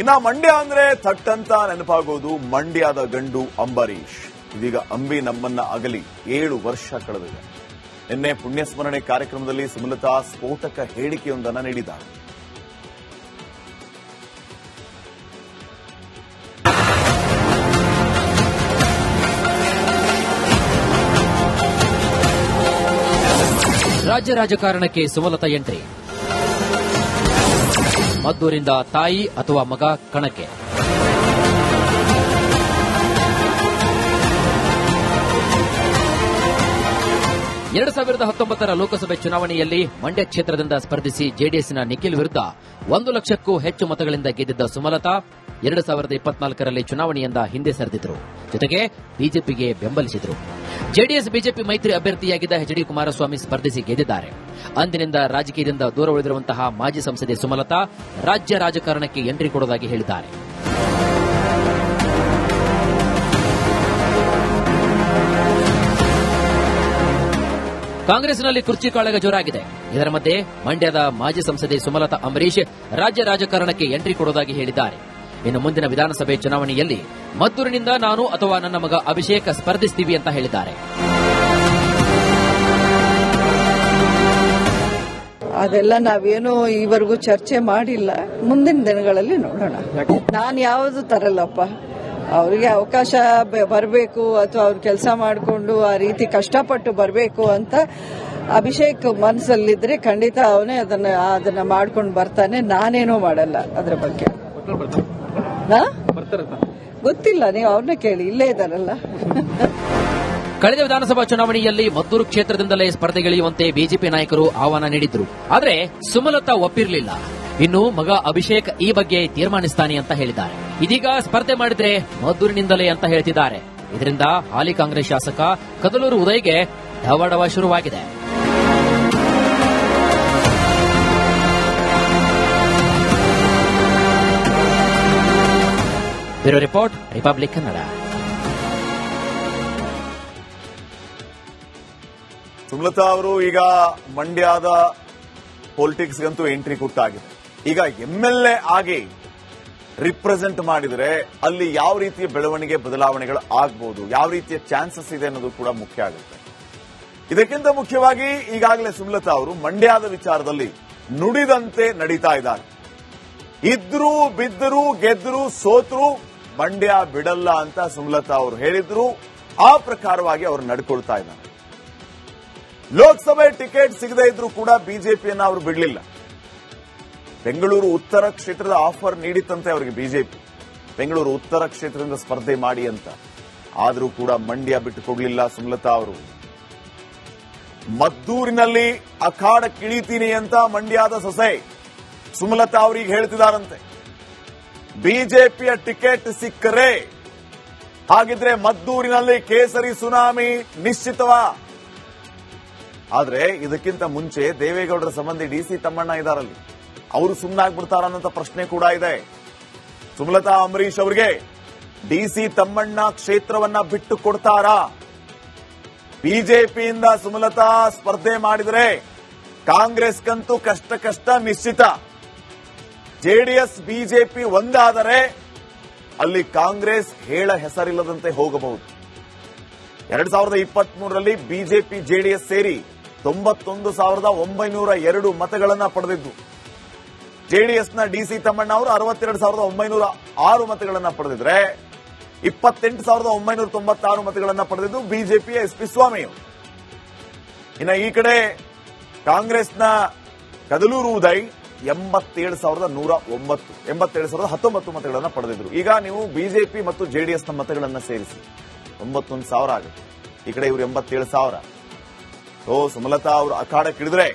ಇನ್ನ ಮಂಡ್ಯ ಅಂದ್ರೆ ಥಟ್ಟಂತ ನೆನಪಾಗೋದು ಮಂಡ್ಯದ ಗಂಡು ಅಂಬರೀಶ್. ಇದೀಗ ಅಂಬಿ ನಮ್ಮನ್ನ ಅಗಲಿ 7 ವರ್ಷ ಕಳೆದಿದೆ. ನಿನ್ನೆ ಪುಣ್ಯಸ್ಮರಣೆ ಕಾರ್ಯಕ್ರಮದಲ್ಲಿ ಸುಮಲತಾ ಸ್ಫೋಟಕ ಹೇಳಿಕೆಯೊಂದನ್ನು ನೀಡಿದ್ದಾರೆ. ರಾಜ್ಯ ರಾಜಕಾರಣಕ್ಕೆ ಸುಮಲತಾ ಎಂಟ್ರಿ. ಮದ್ದೂರಿಂದ ತಾಯಿ ಅಥವಾ ಮಗ ಕಣಕ್ಕೆ. ಎರಡು 2019 ಲೋಕಸಭೆ ಚುನಾವಣೆಯಲ್ಲಿ ಮಂಡ್ಯ ಕ್ಷೇತ್ರದಿಂದ ಸ್ಪರ್ಧಿಸಿ ಜೆಡಿಎಸ್ನ ನಿಖಿಲ್ ವಿರುದ್ಧ 1 ಲಕ್ಷಕ್ಕೂ ಹೆಚ್ಚು ಮತಗಳಿಂದ ಗೆದ್ದಿದ್ದ ಸುಮಲತಾ 2024ರಲ್ಲಿ ಚುನಾವಣೆಯಿಂದ ಹಿಂದೆ ಸರಿದಿದ್ರು. ಜೊತೆಗೆ ಬಿಜೆಪಿಗೆ ಬೆಂಬಲಿಸಿದ್ರು. ಜೆಡಿಎಸ್ ಬಿಜೆಪಿ ಮೈತ್ರಿ ಅಭ್ಯರ್ಥಿಯಾಗಿದ್ದ ಎಚ್.ಡಿ. ಕುಮಾರಸ್ವಾಮಿ ಸ್ಪರ್ಧಿಸಿ ಗೆದ್ದಿದ್ದಾರೆ. ಅಂದಿನಿಂದ ರಾಜಕೀಯದಿಂದ ದೂರ ಉಳಿದಿರುವಂತಹ ಮಾಜಿ ಸಂಸದೆ ಸುಮಲತಾ ರಾಜ್ಯ ರಾಜಕಾರಣಕ್ಕೆ ಎಂಟ್ರಿ ಕೊಡುವುದಾಗಿ ಹೇಳಿದ್ದಾರೆ. ಕಾಂಗ್ರೆಸ್ನಲ್ಲಿ ಕುರ್ಚಿ ಕಾಳಗ ಜೋರಾಗಿದೆ. ಇದರ ಮಧ್ಯೆ ಮಂಡ್ಯದ ಮಾಜಿ ಸಂಸದೆ ಸುಮಲತಾ ಅಂಬರೀಶ್ ರಾಜ್ಯ ರಾಜಕಾರಣಕ್ಕೆ ಎಂಟ್ರಿ ಕೊಡುವುದಾಗಿ ಹೇಳಿದ್ದಾರೆ. ಇನ್ನು ಮುಂದಿನ ವಿಧಾನಸಭೆ ಚುನಾವಣೆಯಲ್ಲಿ ಮದ್ದೂರಿನಿಂದ ನಾನು ಅಥವಾ ನನ್ನ ಮಗ ಅಭಿಷೇಕ್ ಸ್ಪರ್ಧಿಸ್ತೀವಿ ಅಂತ ಹೇಳಿದ್ದಾರೆ. ಅದೆಲ್ಲ ನಾವೇನು ಈವರೆಗೂ ಚರ್ಚೆ ಮಾಡಿಲ್ಲ. ಮುಂದಿನ ದಿನಗಳಲ್ಲಿ ನೋಡೋಣ. ನಾನು ಯಾವುದು ತರಲ್ಲಪ್ಪ. ಅವರಿಗೆ ಅವಕಾಶ ಬರಬೇಕು ಅಥವಾ ಅವ್ರು ಕೆಲಸ ಮಾಡಿಕೊಂಡು ಆ ರೀತಿ ಕಷ್ಟಪಟ್ಟು ಬರಬೇಕು ಅಂತ ಅಭಿಷೇಕ್ ಮನಸ್ಸಲ್ಲಿದ್ರೆ ಖಂಡಿತ ಅವನೇ ಅದನ್ನ ಮಾಡ್ಕೊಂಡು ಬರ್ತಾನೆ. ನಾನೇನೋ ಮಾಡಲ್ಲ ಅದ್ರ ಬಗ್ಗೆ. ಗೊತ್ತಿಲ್ಲ, ನೀವು ಅವ್ರನ್ನ ಕೇಳಿ, ಇಲ್ಲೇ ಇದಾರಲ್ಲ. ಕಳೆದ ವಿಧಾನಸಭಾ ಚುನಾವಣೆಯಲ್ಲಿ ಮದ್ದೂರು ಕ್ಷೇತ್ರದಿಂದಲೇ ಸ್ಪರ್ಧೆಗಿಳಿಯುವಂತೆ ಬಿಜೆಪಿ ನಾಯಕರು ಆಹ್ವಾನ ನೀಡಿದ್ರು. ಆದರೆ ಸುಮಲತಾ ಒಪ್ಪಿರಲಿಲ್ಲ. ಇನ್ನು ಮಗ ಅಭಿಷೇಕ್ ಈ ಬಗ್ಗೆ ತೀರ್ಮಾನಿಸ್ತಾನೆ ಅಂತ ಹೇಳಿದ್ದಾರೆ. ಇದೀಗ ಸ್ಪರ್ಧೆ ಮಾಡಿದ್ರೆ ಮದ್ದೂರಿನಿಂದಲೇ ಅಂತ ಹೇಳ್ತಿದ್ದಾರೆ. ಇದರಿಂದ ಹಾಲಿ ಕಾಂಗ್ರೆಸ್ ಶಾಸಕ ಕದಲೂರು ಉದಯ್ಗೆ ಢವಢವ ಶುರುವಾಗಿದೆ. Bureau report, republic Kannada. Sumalatha ಅವರು ಈಗ ಮಂಡ್ಯದ ಪೊಲಿಟಿಕ್ಸ್ಗಂತೂ ಎಂಟ್ರಿ ಕೊಟ್ಟಾಗಿದೆ. ಈಗ ಎಂಎಲ್ಎ ಆಗಿ ರಿಪ್ರೆಸೆಂಟ್ ಮಾಡಿದರೆ ಅಲ್ಲಿ ಯಾವ ರೀತಿಯ ಬೆಳವಣಿಗೆ ಬದಲಾವಣೆಗಳು ಆಗ್ಬಹುದು, ಯಾವ ರೀತಿಯ ಚಾನ್ಸಸ್ ಇದೆ ಅನ್ನೋದು ಕೂಡ ಮುಖ್ಯ ಆಗುತ್ತೆ. ಇದಕ್ಕಿಂತ ಮುಖ್ಯವಾಗಿ ಈಗಾಗಲೇ ಸುಮಲತಾ ಅವರು ಮಂಡ್ಯದ ವಿಚಾರದಲ್ಲಿ ನುಡಿದಂತೆ ನಡೀತಾ ಇದ್ದಾರೆ. ಇದ್ರು ಬಿದ್ದರು ಗೆದ್ರು ಸೋತ್ರು ಮಂಡ್ಯ ಬಿಡಲ್ಲ ಅಂತ ಸುಮಲತಾ ಅವರು ಹೇಳಿದ್ರು. ಆ ಪ್ರಕಾರವಾಗಿ ಅವರು ನಡ್ಕೊಳ್ತಾ ಇದ್ದಾರೆ. ಲೋಕಸಭೆ ಟಿಕೆಟ್ ಸಿಗದೇ ಇದ್ರೂ ಕೂಡ ಬಿಜೆಪಿಯನ್ನ ಅವರು ಬಿಡಲಿಲ್ಲ. ಬೆಂಗಳೂರು ಉತ್ತರ ಕ್ಷೇತ್ರದ ಆಫರ್ ನೀಡಿತ್ತಂತೆ ಅವರಿಗೆ ಬಿಜೆಪಿ, ಬೆಂಗಳೂರು ಉತ್ತರ ಕ್ಷೇತ್ರದಿಂದ ಸ್ಪರ್ಧೆ ಮಾಡಿ ಅಂತ. ಆದರೂ ಕೂಡ ಮಂಡ್ಯ ಬಿಟ್ಟು ಕೊಡಲಿಲ್ಲ ಸುಮಲತಾ ಅವರು. ಮದ್ದೂರಿನಲ್ಲಿ ಅಖಾಡಕ್ಕಿಳಿತೀನಿ ಅಂತ ಮಂಡ್ಯದ ಸೊಸೆ ಸುಮಲತಾ ಅವರಿಗೆ ಹೇಳ್ತಿದಾರಂತೆ. ಬಿಜೆಪಿಯ ಟಿಕೆಟ್ ಸಿಕ್ಕರೆ ಹಾಗಿದ್ರೆ ಮದ್ದೂರಿನಲ್ಲಿ ಕೇಸರಿ ಸುನಾಮಿ ನಿಶ್ಚಿತವಾ? ಆದ್ರೆ ಇದಕ್ಕಿಂತ ಮುಂಚೆ ದೇವೇಗೌಡರ ಸಂಬಂಧಿ ಡಿಸಿ ತಮ್ಮಣ್ಣ ಇದಾರಲ್ಲಿ, ಅವರು ಸುಮ್ಮನಾಗ್ಬಿಡ್ತಾರ ಅನ್ನೋ ಪ್ರಶ್ನೆ ಕೂಡ ಇದೆ. ಸುಮಲತಾ ಅಂಬರೀಶ್ ಅವರಿಗೆ ಡಿಸಿ ತಮ್ಮಣ್ಣ ಕ್ಷೇತ್ರವನ್ನ ಬಿಟ್ಟು ಕೊಡ್ತಾರಾ? ಬಿಜೆಪಿಯಿಂದ ಸುಮಲತಾ ಸ್ಪರ್ಧೆ ಮಾಡಿದರೆ ಕಾಂಗ್ರೆಸ್ಗಂತೂ ಕಷ್ಟ ನಿಶ್ಚಿತ. ಜೆಡಿಎಸ್ ಬಿಜೆಪಿ ಒಂದಾದರೆ ಅಲ್ಲಿ ಕಾಂಗ್ರೆಸ್ ಹೇಳ ಹೆಸರಿಲ್ಲದಂತೆ ಹೋಗಬಹುದು. 2023ರಲ್ಲಿ ಬಿಜೆಪಿ ಜೆಡಿಎಸ್ ಸೇರಿ 91,902 ಮತಗಳನ್ನು ಪಡೆದಿದ್ದು. ಜೆಡಿಎಸ್ನ ಡಿಸಿ ತಮ್ಮಣ್ಣ ಅವರು 62,906 ಮತಗಳನ್ನು ಪಡೆದಿದ್ರೆ 28,996 ಮತಗಳನ್ನು ಪಡೆದಿದ್ದು ಬಿಜೆಪಿಯ ಎಸ್ಪಿ ಸ್ವಾಮಿ. ಇನ್ನು ಈ ಕಡೆ ಕಾಂಗ್ರೆಸ್ನ ಕದಲೂರು ಉದಯ್ 87,119 ಮತಗಳನ್ನು ಪಡೆದಿದ್ರು. ಈಗ ನೀವು ಬಿಜೆಪಿ ಮತ್ತು ಜೆಡಿಎಸ್ನ ಮತಗಳನ್ನು ಸೇರಿಸಿ 91,000 ಆಗುತ್ತೆ. ಈ ಕಡೆ ಇವರು 87,000. ಸುಮಲತಾ ಅವರು ಅಖಾಡಕ್ಕಿಳಿದ್ರೆ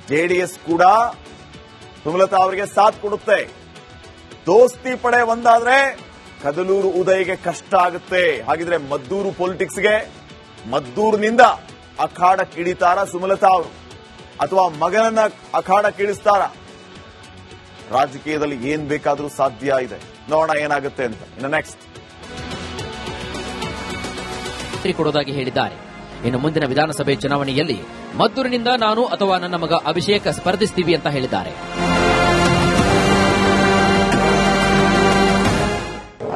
ಜೆಡಿಎಸ್ ಕೂಡ ಸುಮಲತಾ ಅವರಿಗೆ ಸಾಥ್ ಕೊಡುತ್ತೆ. ದೋಸ್ತಿ ಪಡೆ ಒಂದಾದ್ರೆ ಕದಲೂರು ಉದಯ್ಗೆ ಕಷ್ಟ ಆಗುತ್ತೆ. ಹಾಗಿದ್ರೆ ಮದ್ದೂರು ಪೊಲಿಟಿಕ್ಸ್ಗೆ ಮದ್ದೂರಿನಿಂದ ಅಖಾಡಕ್ಕಿಳಿತಾರ ಸುಮಲತಾ ಅವರು ಅಥವಾ ಮಗನನ್ನ ಅಖಾಡಕ್ಕಿಳಿಸ್ತಾರ? ರಾಜಕೀಯದಲ್ಲಿ ಏನ್ ಬೇಕಾದರೂ ಸಾಧ್ಯ ಇದೆ. ನೋಡೋಣ ಏನಾಗುತ್ತೆ ಅಂತ. ಇನ್ನು ನೆಕ್ಸ್ಟ್ ಕೊಡುವುದಾಗಿ ಹೇಳಿದ್ದಾರೆ. ಇನ್ನು ಮುಂದಿನ ವಿಧಾನಸಭೆ ಚುನಾವಣೆಯಲ್ಲಿ ಮದ್ದೂರಿನಿಂದ ನಾನು ಅಥವಾ ನನ್ನ ಮಗ ಅಭಿಷೇಕ್ ಸ್ಪರ್ಧಿಸ್ತೀವಿ ಅಂತ ಹೇಳಿದ್ದಾರೆ.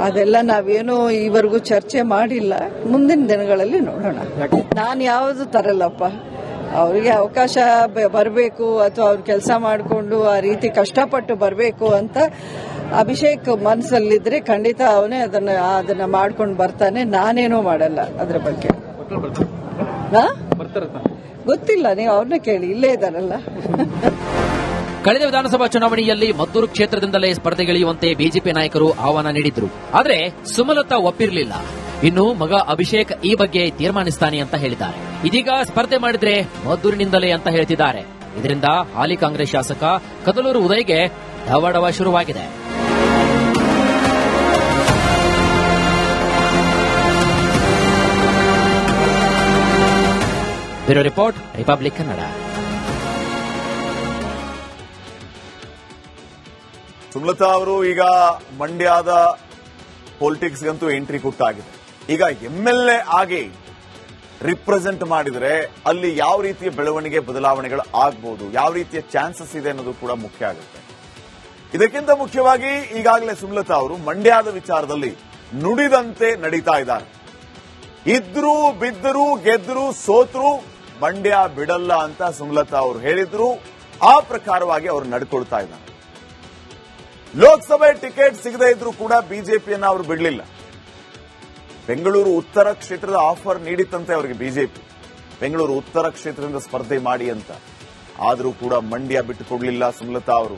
ಅದೆಲ್ಲ ನಾವೇನು ಈವರೆಗೂ ಚರ್ಚೆ ಮಾಡಿಲ್ಲ. ಮುಂದಿನ ದಿನಗಳಲ್ಲಿ ನೋಡೋಣ. ನಾನು ಯಾವುದು ತರಲ್ಲಪ್ಪ. ಅವರಿಗೆ ಅವಕಾಶ ಬರಬೇಕು ಅಥವಾ ಅವ್ರು ಕೆಲಸ ಮಾಡಿಕೊಂಡು ಆ ರೀತಿ ಕಷ್ಟಪಟ್ಟು ಬರಬೇಕು ಅಂತ ಅಭಿಷೇಕ್ ಮನಸ್ಸಲ್ಲಿದ್ರೆ ಖಂಡಿತ ಅವನೇ ಅದನ್ನ ಮಾಡ್ಕೊಂಡು ಬರ್ತಾನೆ. ನಾನೇನೋ ಮಾಡಲ್ಲ ಅದ್ರ ಬಗ್ಗೆ. ಗೊತ್ತಿಲ್ಲ, ನೀವು ಅವ್ರನ್ನ ಕೇಳಿ, ಇಲ್ಲೇ ಇದಾರಲ್ಲ. ಕಳೆದ ವಿಧಾನಸಭಾ ಚುನಾವಣೆಯಲ್ಲಿ ಮದ್ದೂರು ಕ್ಷೇತ್ರದಿಂದಲೇ ಸ್ಪರ್ಧೆಗಿಳಿಯುವಂತೆ ಬಿಜೆಪಿ ನಾಯಕರು ಆಹ್ವಾನ ನೀಡಿದ್ರು. ಆದರೆ ಸುಮಲತಾ ಒಪ್ಪಿರಲಿಲ್ಲ. ಇನ್ನು ಮಗ ಅಭಿಷೇಕ್ ಈ ಬಗ್ಗೆ ತೀರ್ಮಾನಿಸ್ತಾನೆ ಅಂತ ಹೇಳಿದ್ದಾರೆ. ಇದೀಗ ಸ್ಪರ್ಧೆ ಮಾಡಿದ್ರೆ ಮದ್ದೂರಿನಿಂದಲೇ ಅಂತ ಹೇಳ್ತಿದ್ದಾರೆ. ಇದರಿಂದ ಹಾಲಿ ಕಾಂಗ್ರೆಸ್ ಶಾಸಕ ಕದಲೂರು ಉದಯ್ಗೆ ಢವಢವ ಶುರುವಾಗಿದೆ. Bureau report, republic Kannada. Sumalatha ಅವರು ಈಗ ಮಂಡ್ಯದ ಪೊಲಿಟಿಕ್ಸ್ಗಂತೂ ಎಂಟ್ರಿ ಕೊಟ್ಟಾಗಿದೆ. ಈಗ ಎಂಎಲ್ಎ ಆಗಿ ರಿಪ್ರೆಸೆಂಟ್ ಮಾಡಿದ್ರೆ ಅಲ್ಲಿ ಯಾವ ರೀತಿಯ ಬೆಳವಣಿಗೆ ಬದಲಾವಣೆಗಳು ಆಗ್ಬಹುದು, ಯಾವ ರೀತಿಯ ಚಾನ್ಸಸ್ ಇದೆ ಅನ್ನೋದು ಕೂಡ ಮುಖ್ಯ ಆಗುತ್ತೆ. ಇದಕ್ಕಿಂತ ಮುಖ್ಯವಾಗಿ ಈಗಾಗಲೇ ಸುಮಲತಾ ಅವರು ಮಂಡ್ಯದ ವಿಚಾರದಲ್ಲಿ ನುಡಿದಂತೆ ನಡೀತಾ ಇದ್ದಾರೆ. ಇದ್ರು ಬಿದ್ದರು ಗೆದ್ರು ಸೋತ್ರು ಮಂಡ್ಯ ಬಿಡಲ್ಲ ಅಂತ ಸುಮಲತಾ ಅವರು ಹೇಳಿದ್ರು. ಆ ಪ್ರಕಾರವಾಗಿ ಅವರು ನಡ್ಕೊಳ್ತಾ ಇದ್ದಾರೆ. ಲೋಕಸಭೆ ಟಿಕೆಟ್ ಸಿಗದೇ ಇದ್ರೂ ಕೂಡ ಬಿಜೆಪಿಯನ್ನ ಅವರು ಬಿಡಲಿಲ್ಲ. ಬೆಂಗಳೂರು ಉತ್ತರ ಕ್ಷೇತ್ರದ ಆಫರ್ ನೀಡಿತ್ತಂತೆ ಅವರಿಗೆ ಬಿಜೆಪಿ, ಬೆಂಗಳೂರು ಉತ್ತರ ಕ್ಷೇತ್ರದಿಂದ ಸ್ಪರ್ಧೆ ಮಾಡಿ ಅಂತ. ಆದರೂ ಕೂಡ ಮಂಡ್ಯ ಬಿಟ್ಟುಕೊಡ್ಲಿಲ್ಲ ಸುಮಲತಾ ಅವರು.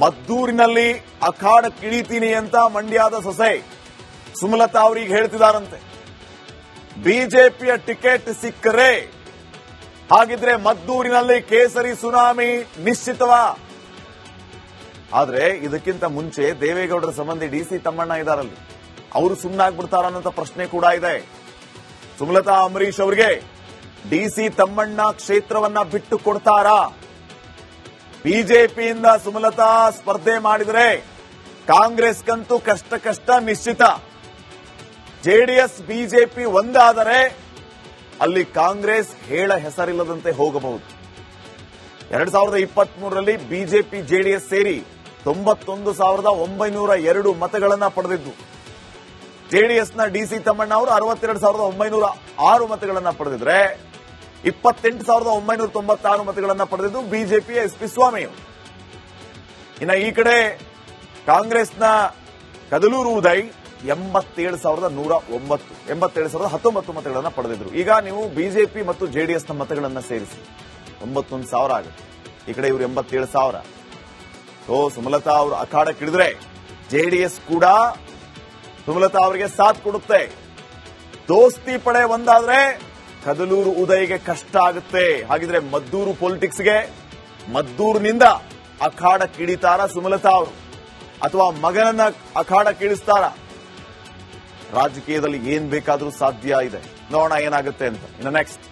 ಮದ್ದೂರಿನಲ್ಲಿ ಅಖಾಡಕ್ಕಿಳಿತೀನಿ ಅಂತ ಮಂಡ್ಯದ ಸೊಸೆ ಸುಮಲತಾ ಅವರಿಗೆ ಹೇಳ್ತಿದಾರಂತೆ. ಬಿಜೆಪಿಯ ಟಿಕೆಟ್ ಸಿಕ್ಕರೆ ಹಾಗಿದ್ರೆ ಮದ್ದೂರಿನಲ್ಲಿ ಕೇಸರಿ ಸುನಾಮಿ ನಿಶ್ಚಿತವಾ? ಆದ್ರೆ ಇದಕ್ಕಿಂತ ಮುಂಚೆ ದೇವೇಗೌಡರ ಸಂಬಂಧಿ ಡಿಸಿ ತಮ್ಮಣ್ಣ ಇದಾರಲ್ಲಿ, ಅವರು ಸುಮ್ಮನಾಗ್ಬಿಡ್ತಾರ ಅನ್ನೋ ಪ್ರಶ್ನೆ ಕೂಡ ಇದೆ. ಸುಮಲತಾ ಅಂಬರೀಶ್ ಅವರಿಗೆ ಡಿಸಿ ತಮ್ಮಣ್ಣ ಕ್ಷೇತ್ರವನ್ನ ಬಿಟ್ಟು ಕೊಡ್ತಾರಾ? ಬಿಜೆಪಿಯಿಂದ ಸುಮಲತಾ ಸ್ಪರ್ಧೆ ಮಾಡಿದರೆ ಕಾಂಗ್ರೆಸ್ಗಂತೂ ಕಷ್ಟ ನಿಶ್ಚಿತ. ಜೆಡಿಎಸ್ ಬಿಜೆಪಿ ಒಂದಾದರೆ ಅಲ್ಲಿ ಕಾಂಗ್ರೆಸ್ ಹೇಳ ಹೆಸರಿಲ್ಲದಂತೆ ಹೋಗಬಹುದು. 2023ರಲ್ಲಿ ಬಿಜೆಪಿ ಜೆಡಿಎಸ್ ಸೇರಿ 91,902 ಮತಗಳನ್ನ ಪಡೆದಿದ್ದು. ಜೆಡಿಎಸ್ನ ಡಿಸಿ ತಮ್ಮಣ್ಣ ಅವರು 62,906 ಮತಗಳನ್ನ ಪಡೆದಿದ್ರೆ 28,996 ಮತಗಳನ್ನ ಪಡೆದಿದ್ದು ಬಿಜೆಪಿಯ ಎಸ್ಪಿ ಸ್ವಾಮಿ. ಇನ್ನು ಈ ಕಡೆ ಕಾಂಗ್ರೆಸ್ನ ಕದಲೂರು ಉದಯ್ 87,119 ಮತಗಳನ್ನ ಪಡೆದಿದ್ರು. ಈಗ ನೀವು ಬಿಜೆಪಿ ಮತ್ತು ಜೆಡಿಎಸ್ನ ಮತಗಳನ್ನ ಸೇರಿಸಿ 91,000 ಆಗುತ್ತೆ. ಈ ಕಡೆ ಇವರು 87,000. ಸುಮಲತಾ ಅವರು ಅಖಾಡಕ್ಕಿಳಿದ್ರೆ ಜೆಡಿಎಸ್ ಕೂಡ ಸುಮಲತಾ ಅವರಿಗೆ ಸಾಥ್ ಕೊಡುತ್ತೆ. ದೋಸ್ತಿ ಪಡೆ ಒಂದಾದ್ರೆ ಕದಲೂರು ಉದಯ್ಗೆ ಕಷ್ಟ ಆಗುತ್ತೆ. ಹಾಗಿದ್ರೆ ಮದ್ದೂರು ಪೊಲಿಟಿಕ್ಸ್ಗೆ ಮದ್ದೂರಿನಿಂದ ಅಖಾಡಕ್ಕಿಳಿತಾರ ಸುಮಲತಾ ಅವರು, ಅಥವಾ ಮಗನನ್ನ ಅಖಾಡಕ್ಕಿಳಿಸ್ತಾರ? ರಾಜಕೀಯದಲ್ಲಿ ಏನ್ ಬೇಕಾದ್ರೂ ಸಾಧ್ಯ ಇದೆ. ನೋಡೋಣ ಏನಾಗುತ್ತೆ ಅಂತ. ಇನ್ನು ನೆಕ್ಸ್ಟ್